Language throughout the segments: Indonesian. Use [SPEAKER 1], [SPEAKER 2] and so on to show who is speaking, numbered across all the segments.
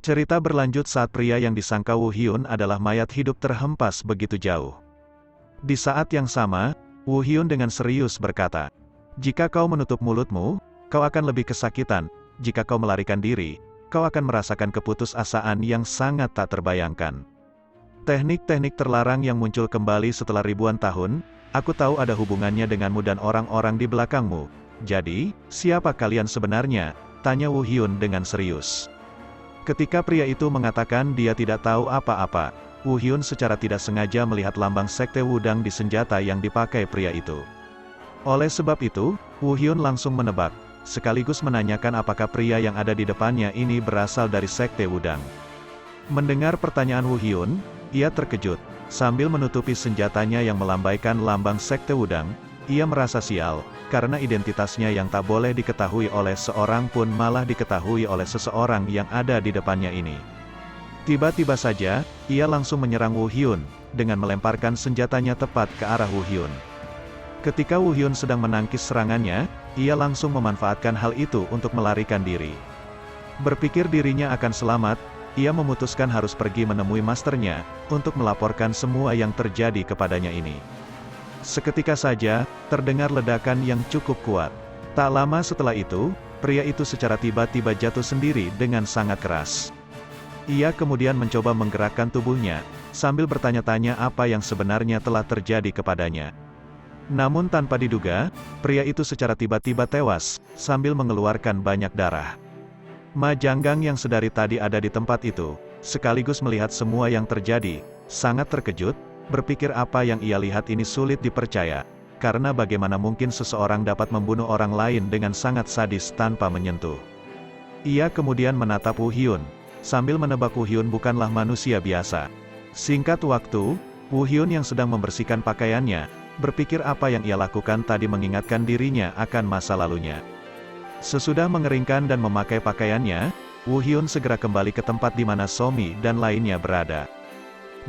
[SPEAKER 1] Cerita berlanjut saat pria yang disangka Woo Hyun adalah mayat hidup terhempas begitu jauh. Di saat yang sama, Woo Hyun dengan serius berkata, "Jika kau menutup mulutmu, kau akan lebih kesakitan. Jika kau melarikan diri, kau akan merasakan keputusasaan yang sangat tak terbayangkan." Teknik-teknik terlarang yang muncul kembali setelah ribuan tahun, aku tahu ada hubungannya denganmu dan orang-orang di belakangmu. Jadi, siapa kalian sebenarnya? Tanya Woo Hyun dengan serius. Ketika pria itu mengatakan dia tidak tahu apa-apa, Woo Hyun secara tidak sengaja melihat lambang sekte Wudang di senjata yang dipakai pria itu. Oleh sebab itu, Woo Hyun langsung menebak, sekaligus menanyakan apakah pria yang ada di depannya ini berasal dari sekte Wudang. Mendengar pertanyaan Woo Hyun, ia terkejut. Sambil menutupi senjatanya yang melambaikan lambang sekte Wudang, ia merasa sial, karena identitasnya yang tak boleh diketahui oleh seorang pun malah diketahui oleh seseorang yang ada di depannya ini. Tiba-tiba saja, ia langsung menyerang Woo Hyun, dengan melemparkan senjatanya tepat ke arah Woo Hyun. Ketika Woo Hyun sedang menangkis serangannya, ia langsung memanfaatkan hal itu untuk melarikan diri. Berpikir dirinya akan selamat, ia memutuskan harus pergi menemui masternya, untuk melaporkan semua yang terjadi kepadanya ini. Seketika saja, terdengar ledakan yang cukup kuat. Tak lama setelah itu, pria itu secara tiba-tiba jatuh sendiri dengan sangat keras. Ia kemudian mencoba menggerakkan tubuhnya, sambil bertanya-tanya apa yang sebenarnya telah terjadi kepadanya. Namun tanpa diduga, pria itu secara tiba-tiba tewas, sambil mengeluarkan banyak darah. Ma Janggang yang sedari tadi ada di tempat itu, sekaligus melihat semua yang terjadi, sangat terkejut, berpikir apa yang ia lihat ini sulit dipercaya, karena bagaimana mungkin seseorang dapat membunuh orang lain dengan sangat sadis tanpa menyentuh. Ia kemudian menatap Woo Hyun, sambil menebak Woo Hyun bukanlah manusia biasa. Singkat waktu, Woo Hyun yang sedang membersihkan pakaiannya, berpikir apa yang ia lakukan tadi mengingatkan dirinya akan masa lalunya. Sesudah mengeringkan dan memakai pakaiannya, Woo Hyun segera kembali ke tempat di mana Somi dan lainnya berada.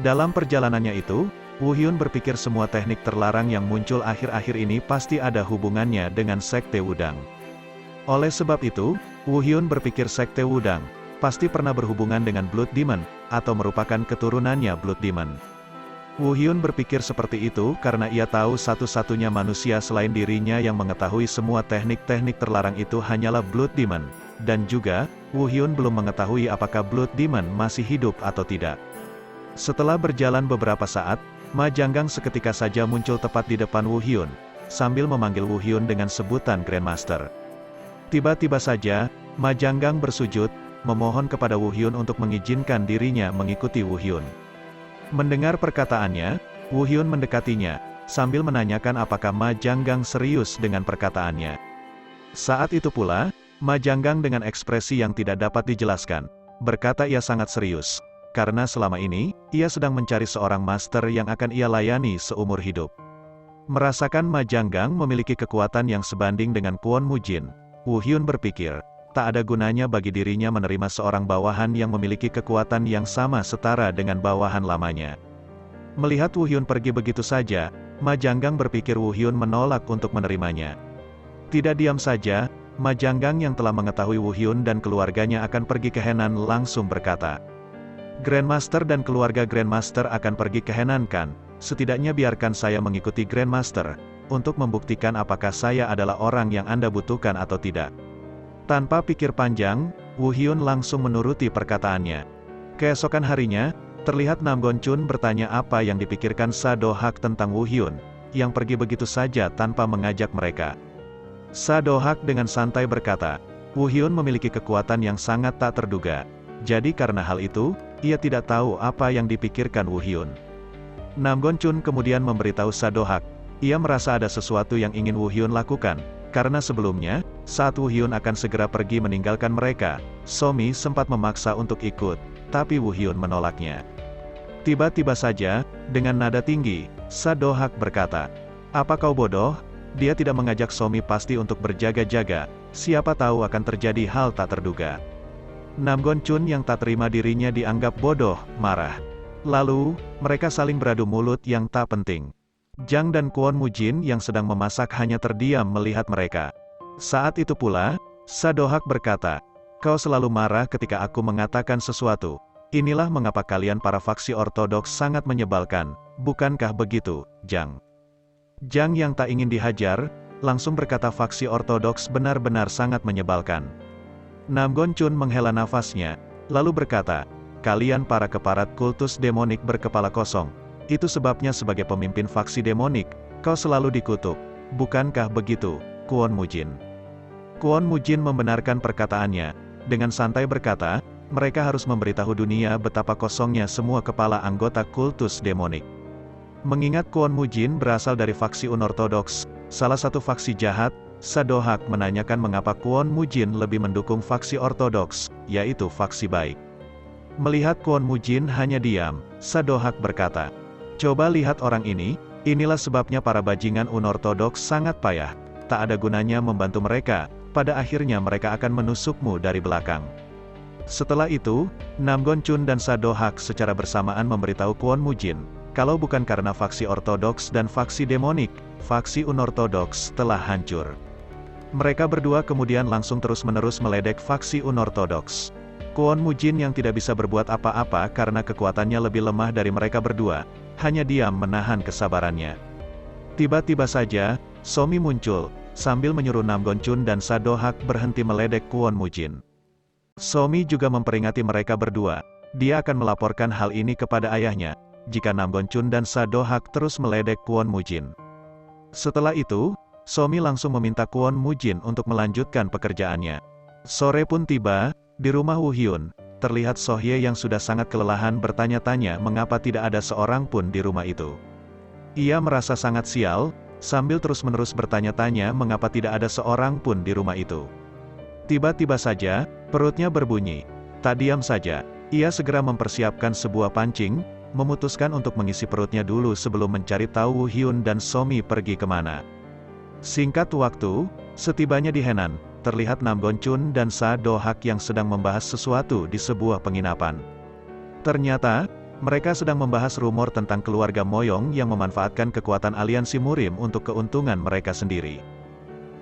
[SPEAKER 1] Dalam perjalanannya itu, Woo Hyun berpikir semua teknik terlarang yang muncul akhir-akhir ini pasti ada hubungannya dengan sekte Wudang. Oleh sebab itu, Woo Hyun berpikir sekte Wudang pasti pernah berhubungan dengan Blood Demon, atau merupakan keturunannya Blood Demon. Woo Hyun berpikir seperti itu karena ia tahu satu-satunya manusia selain dirinya yang mengetahui semua teknik-teknik terlarang itu hanyalah Blood Demon, dan juga, Woo Hyun belum mengetahui apakah Blood Demon masih hidup atau tidak. Setelah berjalan beberapa saat, Ma Janggang seketika saja muncul tepat di depan Woo Hyun, sambil memanggil Woo Hyun dengan sebutan Grandmaster. Tiba-tiba saja, Ma Janggang bersujud, memohon kepada Woo Hyun untuk mengizinkan dirinya mengikuti Woo Hyun. Mendengar perkataannya, Woo Hyun mendekatinya, sambil menanyakan apakah Ma Janggang serius dengan perkataannya. Saat itu pula, Ma Janggang dengan ekspresi yang tidak dapat dijelaskan, berkata ia sangat serius. Karena selama ini, ia sedang mencari seorang master yang akan ia layani seumur hidup. Merasakan Ma Janggang memiliki kekuatan yang sebanding dengan Kwon Mujin, Woo Hyun berpikir, tak ada gunanya bagi dirinya menerima seorang bawahan yang memiliki kekuatan yang sama setara dengan bawahan lamanya. Melihat Woo Hyun pergi begitu saja, Ma Janggang berpikir Woo Hyun menolak untuk menerimanya. Tidak diam saja, Ma Janggang yang telah mengetahui Woo Hyun dan keluarganya akan pergi ke Henan langsung berkata, "Grandmaster dan keluarga Grandmaster akan pergi ke Henan kan? Setidaknya biarkan saya mengikuti Grandmaster, untuk membuktikan apakah saya adalah orang yang Anda butuhkan atau tidak." Tanpa pikir panjang, Woo Hyun langsung menuruti perkataannya. Keesokan harinya, terlihat Nam Gon Chun bertanya apa yang dipikirkan Sa Do Hak tentang Woo Hyun, yang pergi begitu saja tanpa mengajak mereka. Sa Do Hak dengan santai berkata, Woo Hyun memiliki kekuatan yang sangat tak terduga. Jadi karena hal itu, ia tidak tahu apa yang dipikirkan Woo Hyun. Nam Gon Chun kemudian memberitahu Sa Do Hak, ia merasa ada sesuatu yang ingin Woo Hyun lakukan, karena sebelumnya, saat Woo Hyun akan segera pergi meninggalkan mereka, Somi sempat memaksa untuk ikut, tapi Woo Hyun menolaknya. Tiba-tiba saja, dengan nada tinggi, Sa Do Hak berkata, "Apa kau bodoh? Dia tidak mengajak Somi pasti untuk berjaga-jaga, siapa tahu akan terjadi hal tak terduga." Nam Gon Chun yang tak terima dirinya dianggap bodoh, marah. Lalu, mereka saling beradu mulut yang tak penting. Jang dan Kwon Mujin yang sedang memasak hanya terdiam melihat mereka. Saat itu pula, Sa Do Hak berkata, Kau selalu marah ketika aku mengatakan sesuatu. Inilah mengapa kalian para faksi ortodoks sangat menyebalkan, bukankah begitu, Zhang? Zhang yang tak ingin dihajar, langsung berkata faksi ortodoks benar-benar sangat menyebalkan. Namgon Chun menghela nafasnya, lalu berkata, kalian para keparat kultus demonik berkepala kosong. Itu sebabnya sebagai pemimpin faksi demonik, kau selalu dikutuk. Bukankah begitu, Kwon Mujin? Kwon Mujin membenarkan perkataannya, dengan santai berkata, mereka harus memberitahu dunia betapa kosongnya semua kepala anggota kultus demonik. Mengingat Kwon Mujin berasal dari faksi unortodoks, salah satu faksi jahat, Sadohak menanyakan mengapa Kwon Mujin lebih mendukung faksi ortodoks, yaitu faksi baik. Melihat Kwon Mujin hanya diam, Sadohak berkata, coba lihat orang ini, inilah sebabnya para bajingan unortodoks sangat payah. Tak ada gunanya membantu mereka, pada akhirnya mereka akan menusukmu dari belakang. Setelah itu, Namgon Chun dan Sadohak secara bersamaan memberitahu Kwon Mujin, kalau bukan karena faksi ortodoks dan faksi demonik, faksi unortodoks telah hancur. Mereka berdua kemudian langsung terus-menerus meledek faksi unortodoks. Kwon Mujin yang tidak bisa berbuat apa-apa karena kekuatannya lebih lemah dari mereka berdua, hanya diam menahan kesabarannya. Tiba-tiba saja, Somi muncul, sambil menyuruh Namgon Chun dan Sadohak berhenti meledek Kwon Mujin. Somi juga memperingati mereka berdua, dia akan melaporkan hal ini kepada ayahnya, jika Namgon Chun dan Sadohak terus meledek Kwon Mujin. Setelah itu, Somi langsung meminta Kwon Mujin untuk melanjutkan pekerjaannya. Sore pun tiba, di rumah Woo Hyun, terlihat Sohye yang sudah sangat kelelahan bertanya-tanya mengapa tidak ada seorang pun di rumah itu. Ia merasa sangat sial, sambil terus-menerus bertanya-tanya mengapa tidak ada seorang pun di rumah itu. Tiba-tiba saja, perutnya berbunyi. Tak diam saja, ia segera mempersiapkan sebuah pancing, memutuskan untuk mengisi perutnya dulu sebelum mencari tahu Woo Hyun dan Somi pergi kemana. Singkat waktu, setibanya di Henan, terlihat Namgon Chun dan Sadohak yang sedang membahas sesuatu di sebuah penginapan. Ternyata, mereka sedang membahas rumor tentang keluarga Moyong yang memanfaatkan kekuatan aliansi Murim untuk keuntungan mereka sendiri.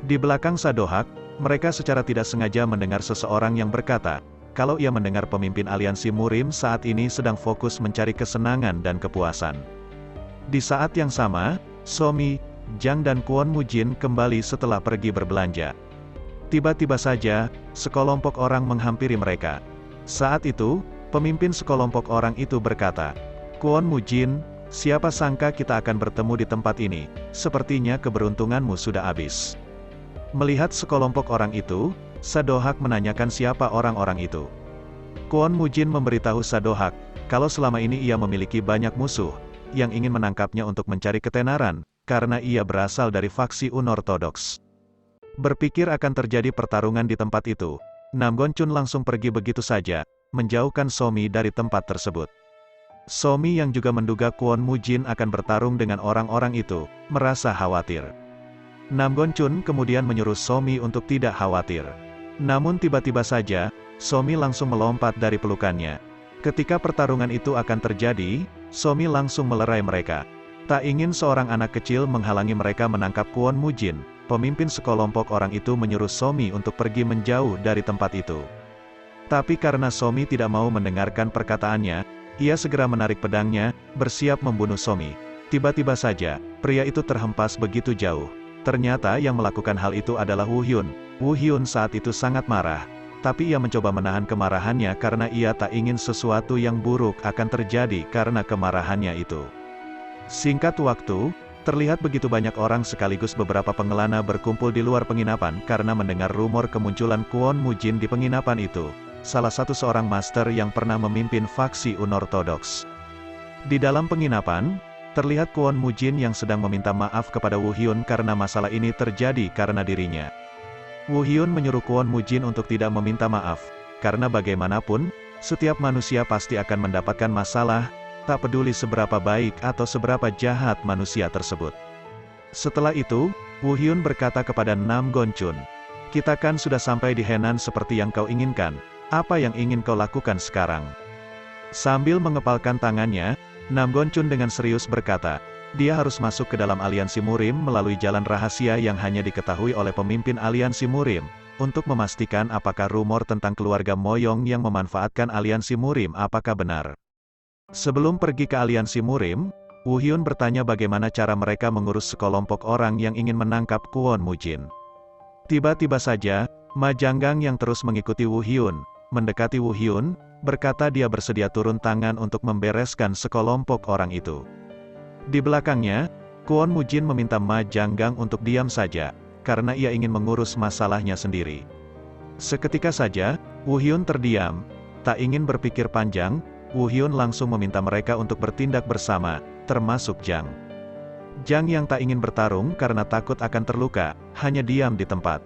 [SPEAKER 1] Di belakang Sadohak, mereka secara tidak sengaja mendengar seseorang yang berkata, kalau ia mendengar pemimpin aliansi Murim saat ini sedang fokus mencari kesenangan dan kepuasan. Di saat yang sama, Somi, Zhang dan Kwon Mujin kembali setelah pergi berbelanja. Tiba-tiba saja, sekelompok orang menghampiri mereka. Saat itu, pemimpin sekelompok orang itu berkata, Kwon Mujin, siapa sangka kita akan bertemu di tempat ini, sepertinya keberuntunganmu sudah habis. Melihat sekelompok orang itu, Sadohak menanyakan siapa orang-orang itu. Kwon Mujin memberitahu Sadohak, kalau selama ini ia memiliki banyak musuh, yang ingin menangkapnya untuk mencari ketenaran, karena ia berasal dari faksi unortodoks. Berpikir akan terjadi pertarungan di tempat itu, Namgon Chun langsung pergi begitu saja, menjauhkan Somi dari tempat tersebut. Somi yang juga menduga Kwon Mujin akan bertarung dengan orang-orang itu, merasa khawatir. Namgon Chun kemudian menyuruh Somi untuk tidak khawatir. Namun tiba-tiba saja, Somi langsung melompat dari pelukannya. Ketika pertarungan itu akan terjadi, Somi langsung melerai mereka. Tak ingin seorang anak kecil menghalangi mereka menangkap Kwon Mujin, pemimpin sekelompok orang itu menyuruh Somi untuk pergi menjauh dari tempat itu. Tapi karena Somi tidak mau mendengarkan perkataannya, ia segera menarik pedangnya, bersiap membunuh Somi. Tiba-tiba saja, pria itu terhempas begitu jauh. Ternyata yang melakukan hal itu adalah Woo Hyun. Woo Hyun saat itu sangat marah, tapi ia mencoba menahan kemarahannya karena ia tak ingin sesuatu yang buruk akan terjadi karena kemarahannya itu. Singkat waktu, terlihat begitu banyak orang sekaligus beberapa pengelana berkumpul di luar penginapan karena mendengar rumor kemunculan Kwon Mujin di penginapan itu, salah satu seorang master yang pernah memimpin faksi unortodoks. Di dalam penginapan, terlihat Kwon Mujin yang sedang meminta maaf kepada Woo Hyun karena masalah ini terjadi karena dirinya. Woo Hyun menyuruh Kwon Mujin untuk tidak meminta maaf, karena bagaimanapun, setiap manusia pasti akan mendapatkan masalah, tak peduli seberapa baik atau seberapa jahat manusia tersebut. Setelah itu, Woo Hyun berkata kepada Namgon Chun, kita kan sudah sampai di Henan seperti yang kau inginkan, apa yang ingin kau lakukan sekarang? Sambil mengepalkan tangannya, Namgon Chun dengan serius berkata, dia harus masuk ke dalam aliansi Murim melalui jalan rahasia yang hanya diketahui oleh pemimpin aliansi Murim, untuk memastikan apakah rumor tentang keluarga Moyong yang memanfaatkan aliansi Murim apakah benar. Sebelum pergi ke aliansi Murim, Woo Hyun bertanya bagaimana cara mereka mengurus sekelompok orang yang ingin menangkap Kwon Mujin. Tiba-tiba saja, Ma Janggang yang terus mengikuti Woo Hyun, mendekati Woo Hyun, berkata dia bersedia turun tangan untuk membereskan sekelompok orang itu. Di belakangnya, Kwon Mujin meminta Ma Janggang untuk diam saja, karena ia ingin mengurus masalahnya sendiri. Seketika saja, Woo Hyun terdiam, tak ingin berpikir panjang, Woo Hyun langsung meminta mereka untuk bertindak bersama, termasuk Jang. Jang yang tak ingin bertarung karena takut akan terluka, hanya diam di tempat.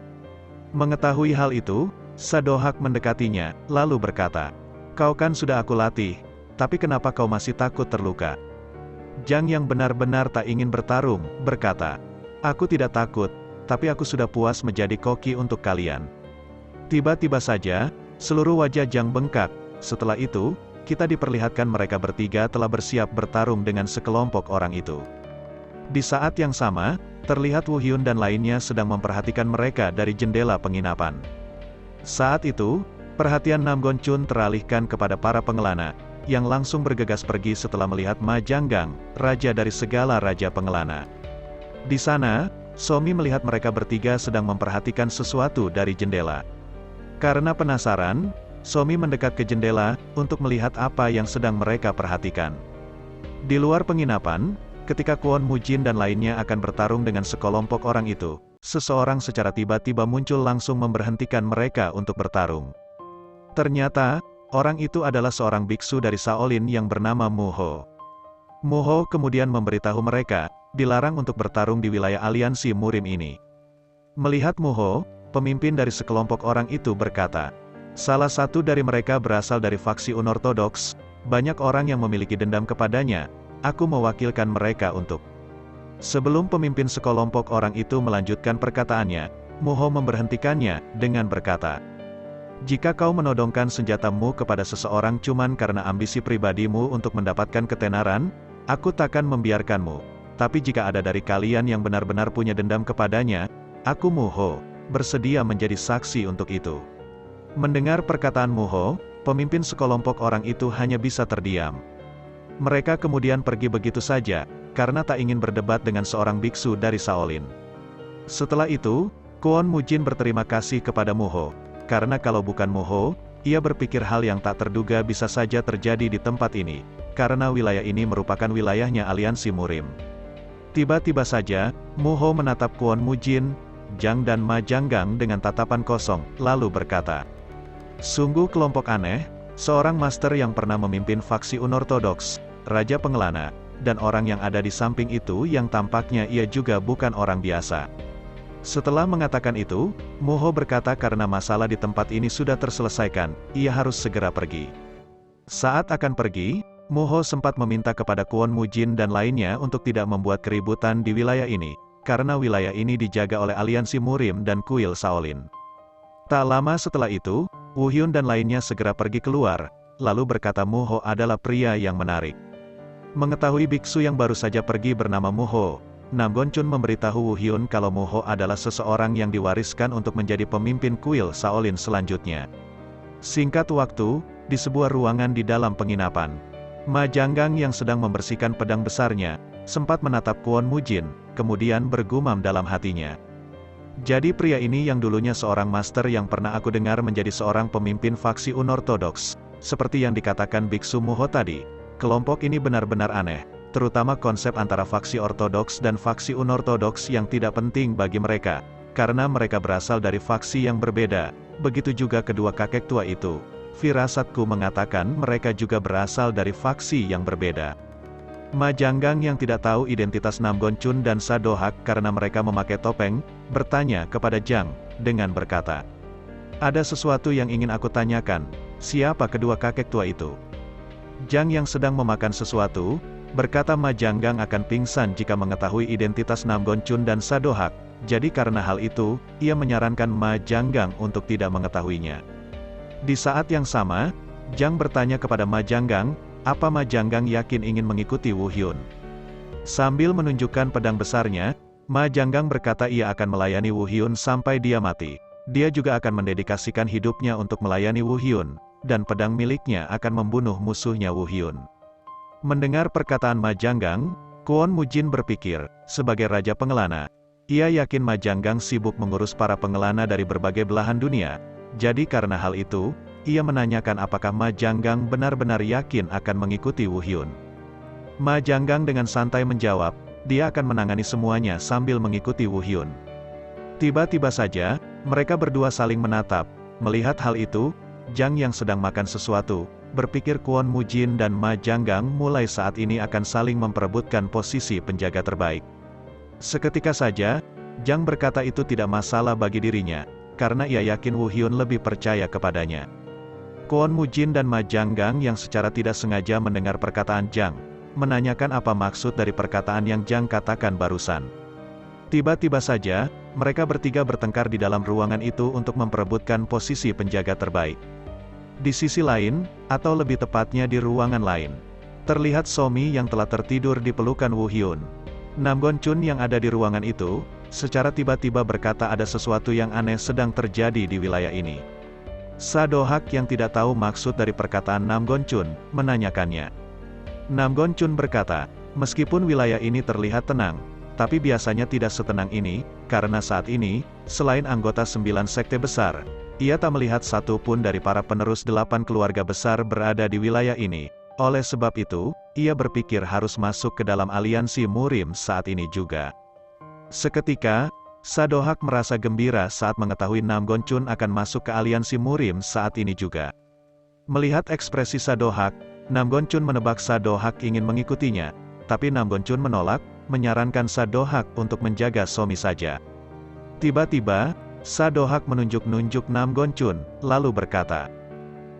[SPEAKER 1] Mengetahui hal itu, Sadohak mendekatinya, lalu berkata, "Kau kan sudah aku latih, tapi kenapa kau masih takut terluka?" Jang yang benar-benar tak ingin bertarung, berkata, "Aku tidak takut, tapi aku sudah puas menjadi koki untuk kalian." Tiba-tiba saja, seluruh wajah Jang bengkak. Setelah itu, kita diperlihatkan mereka bertiga telah bersiap bertarung dengan sekelompok orang itu. Di saat yang sama, terlihat Woo Hyun dan lainnya sedang memperhatikan mereka dari jendela penginapan. Saat itu, perhatian Nam Gon Chun teralihkan kepada para pengelana, yang langsung bergegas pergi setelah melihat Ma Janggang, raja dari segala raja pengelana. Di sana, Somi melihat mereka bertiga sedang memperhatikan sesuatu dari jendela. Karena penasaran, Somi mendekat ke jendela, untuk melihat apa yang sedang mereka perhatikan. Di luar penginapan, ketika Kwon Mujin dan lainnya akan bertarung dengan sekelompok orang itu, seseorang secara tiba-tiba muncul langsung memberhentikan mereka untuk bertarung. Ternyata, orang itu adalah seorang biksu dari Shaolin yang bernama Muho. Muho kemudian memberitahu mereka, dilarang untuk bertarung di wilayah aliansi Murim ini. Melihat Muho, pemimpin dari sekelompok orang itu berkata, "Salah satu dari mereka berasal dari faksi unortodoks, banyak orang yang memiliki dendam kepadanya, aku mewakilkan mereka untuk..." Sebelum pemimpin sekelompok orang itu melanjutkan perkataannya, Muho memberhentikannya, dengan berkata, "Jika kau menodongkan senjatamu kepada seseorang cuman karena ambisi pribadimu untuk mendapatkan ketenaran, aku takkan membiarkanmu. Tapi jika ada dari kalian yang benar-benar punya dendam kepadanya, aku Muho, bersedia menjadi saksi untuk itu." Mendengar perkataan Muho, pemimpin sekelompok orang itu hanya bisa terdiam. Mereka kemudian pergi begitu saja, karena tak ingin berdebat dengan seorang biksu dari Shaolin. Setelah itu, Kwon Mujin berterima kasih kepada Muho. Karena kalau bukan Muho, ia berpikir hal yang tak terduga bisa saja terjadi di tempat ini, karena wilayah ini merupakan wilayahnya aliansi Murim. Tiba-tiba saja, Muho menatap Kwon Mujin, Jang dan Ma Janggang dengan tatapan kosong, lalu berkata, "Sungguh kelompok aneh, seorang master yang pernah memimpin faksi unortodoks, raja pengelana, dan orang yang ada di samping itu yang tampaknya ia juga bukan orang biasa." Setelah mengatakan itu, Muho berkata karena masalah di tempat ini sudah terselesaikan, ia harus segera pergi. Saat akan pergi, Muho sempat meminta kepada Kwon Mujin dan lainnya untuk tidak membuat keributan di wilayah ini, karena wilayah ini dijaga oleh aliansi Murim dan kuil Shaolin. Tak lama setelah itu, Woo Hyun dan lainnya segera pergi keluar, lalu berkata Muho adalah pria yang menarik. Mengetahui biksu yang baru saja pergi bernama Muho, Nam Gon Chun memberitahu Woo Hyun kalau Muho adalah seseorang yang diwariskan untuk menjadi pemimpin kuil Shaolin selanjutnya. Singkat waktu, di sebuah ruangan di dalam penginapan, Ma Janggang yang sedang membersihkan pedang besarnya, sempat menatap Kwon Mujin, kemudian bergumam dalam hatinya. Jadi pria ini yang dulunya seorang master yang pernah aku dengar menjadi seorang pemimpin faksi unortodoks, seperti yang dikatakan biksu Muho tadi. Kelompok ini benar-benar aneh. Terutama konsep antara faksi ortodoks dan faksi unortodoks yang tidak penting bagi mereka, karena mereka berasal dari faksi yang berbeda, begitu juga kedua kakek tua itu. Firasatku mengatakan mereka juga berasal dari faksi yang berbeda. Ma Janggang yang tidak tahu identitas Nam Gon Chun dan Sadohak karena mereka memakai topeng, bertanya kepada Jang, dengan berkata, "Ada sesuatu yang ingin aku tanyakan, siapa kedua kakek tua itu?" Jang yang sedang memakan sesuatu, berkata Ma Janggang akan pingsan jika mengetahui identitas Nam Gon Chun dan Sadohak, jadi karena hal itu, ia menyarankan Ma Janggang untuk tidak mengetahuinya. Di saat yang sama, Jang bertanya kepada Ma Janggang, apa Ma Janggang yakin ingin mengikuti Woo Hyun. Sambil menunjukkan pedang besarnya, Ma Janggang berkata ia akan melayani Woo Hyun sampai dia mati. dia juga akan mendedikasikan hidupnya untuk melayani Woo Hyun, dan pedang miliknya akan membunuh musuhnya Woo Hyun. Mendengar perkataan Ma Janggang, Kwon Mujin berpikir, sebagai Raja Pengelana, ia yakin Ma Janggang sibuk mengurus para pengelana dari berbagai belahan dunia, jadi karena hal itu, ia menanyakan apakah Ma Janggang benar-benar yakin akan mengikuti Woo Hyun. Ma Janggang dengan santai menjawab, dia akan menangani semuanya sambil mengikuti Woo Hyun. Tiba-tiba saja, mereka berdua saling menatap. Melihat hal itu, Jang yang sedang makan sesuatu, berpikir Kwon Mujin dan Ma Janggang mulai saat ini akan saling memperebutkan posisi penjaga terbaik. Seketika saja, Jang berkata itu tidak masalah bagi dirinya, karena ia yakin Woo Hyun lebih percaya kepadanya. Kwon Mujin dan Ma Janggang yang secara tidak sengaja mendengar perkataan Jang, menanyakan apa maksud dari perkataan yang Jang katakan barusan. Tiba-tiba saja, mereka bertiga bertengkar di dalam ruangan itu untuk memperebutkan posisi penjaga terbaik. Di sisi lain, atau lebih tepatnya di ruangan lain, terlihat Somi yang telah tertidur di pelukan Woo Hyun. Nam Gon Chun yang ada di ruangan itu, secara tiba-tiba berkata ada sesuatu yang aneh sedang terjadi di wilayah ini. Sa Do-hak yang tidak tahu maksud dari perkataan Nam Gon Chun, menanyakannya. Nam Gon Chun berkata, meskipun wilayah ini terlihat tenang, tapi biasanya tidak setenang ini, karena saat ini, selain anggota 9 sekte besar, ia tak melihat satu pun dari para penerus 8 keluarga besar berada di wilayah ini. Oleh sebab itu, ia berpikir harus masuk ke dalam aliansi Murim saat ini juga. Seketika, Sa Do-hak merasa gembira saat mengetahui Nam Gon Chun akan masuk ke aliansi Murim saat ini juga. Melihat ekspresi Sa Do-hak, Nam Gon Chun menebak Sa Do-hak ingin mengikutinya, tapi Nam Gon Chun menolak, menyarankan Sa Do-hak untuk menjaga Somi saja. Tiba-tiba, Sa Do-hak menunjuk-nunjuk Nam Gon Chun, lalu berkata,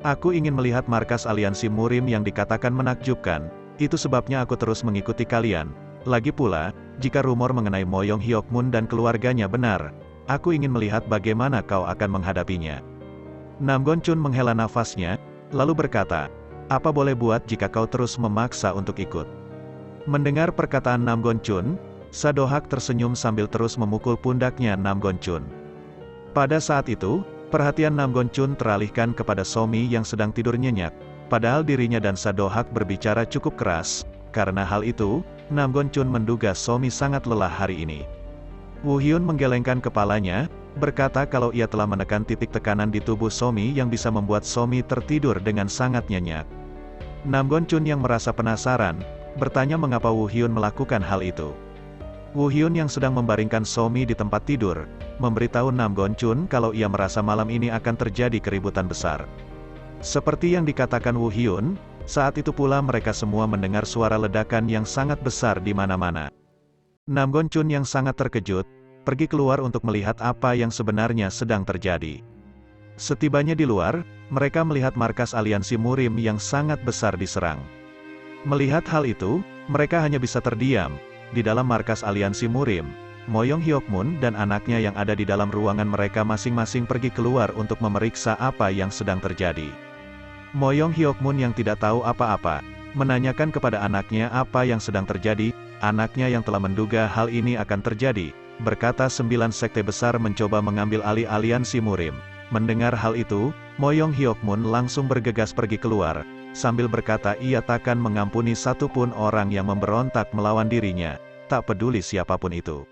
[SPEAKER 1] "Aku ingin melihat markas aliansi Murim yang dikatakan menakjubkan, itu sebabnya aku terus mengikuti kalian. Lagi pula, jika rumor mengenai Moyong Hyokmun dan keluarganya benar, aku ingin melihat bagaimana kau akan menghadapinya." Nam Gon Chun menghela nafasnya, lalu berkata, "Apa boleh buat jika kau terus memaksa untuk ikut?" Mendengar perkataan Nam Gon Chun, Sa Do-hak tersenyum sambil terus memukul pundaknya Nam Gon Chun. Pada saat itu, perhatian Nam Gon Chun teralihkan kepada Somi yang sedang tidur nyenyak, padahal dirinya dan Sa Do-hak berbicara cukup keras. Karena hal itu, Nam Gon Chun menduga Somi sangat lelah hari ini. Woo Hyun menggelengkan kepalanya, berkata kalau ia telah menekan titik tekanan di tubuh Somi yang bisa membuat Somi tertidur dengan sangat nyenyak. Nam Gon Chun yang merasa penasaran, bertanya mengapa Woo Hyun melakukan hal itu. Woo Hyun yang sedang membaringkan Somi di tempat tidur, memberitahu Nam Gon Chun kalau ia merasa malam ini akan terjadi keributan besar. Seperti yang dikatakan Woo Hyun, saat itu pula mereka semua mendengar suara ledakan yang sangat besar di mana-mana. Nam Gon Chun yang sangat terkejut, pergi keluar untuk melihat apa yang sebenarnya sedang terjadi. Setibanya di luar, mereka melihat markas aliansi Murim yang sangat besar diserang. Melihat hal itu, mereka hanya bisa terdiam. Di dalam markas aliansi Murim, Moyong Hyokmun dan anaknya yang ada di dalam ruangan mereka masing-masing pergi keluar untuk memeriksa apa yang sedang terjadi. Moyong Hyokmun yang tidak tahu apa-apa, menanyakan kepada anaknya apa yang sedang terjadi. Anaknya yang telah menduga hal ini akan terjadi, berkata 9 sekte besar mencoba mengambil alih aliansi Murim. Mendengar hal itu, Moyong Hyokmun langsung bergegas pergi keluar, sambil berkata ia takkan mengampuni satupun orang yang memberontak melawan dirinya, tak peduli siapapun itu.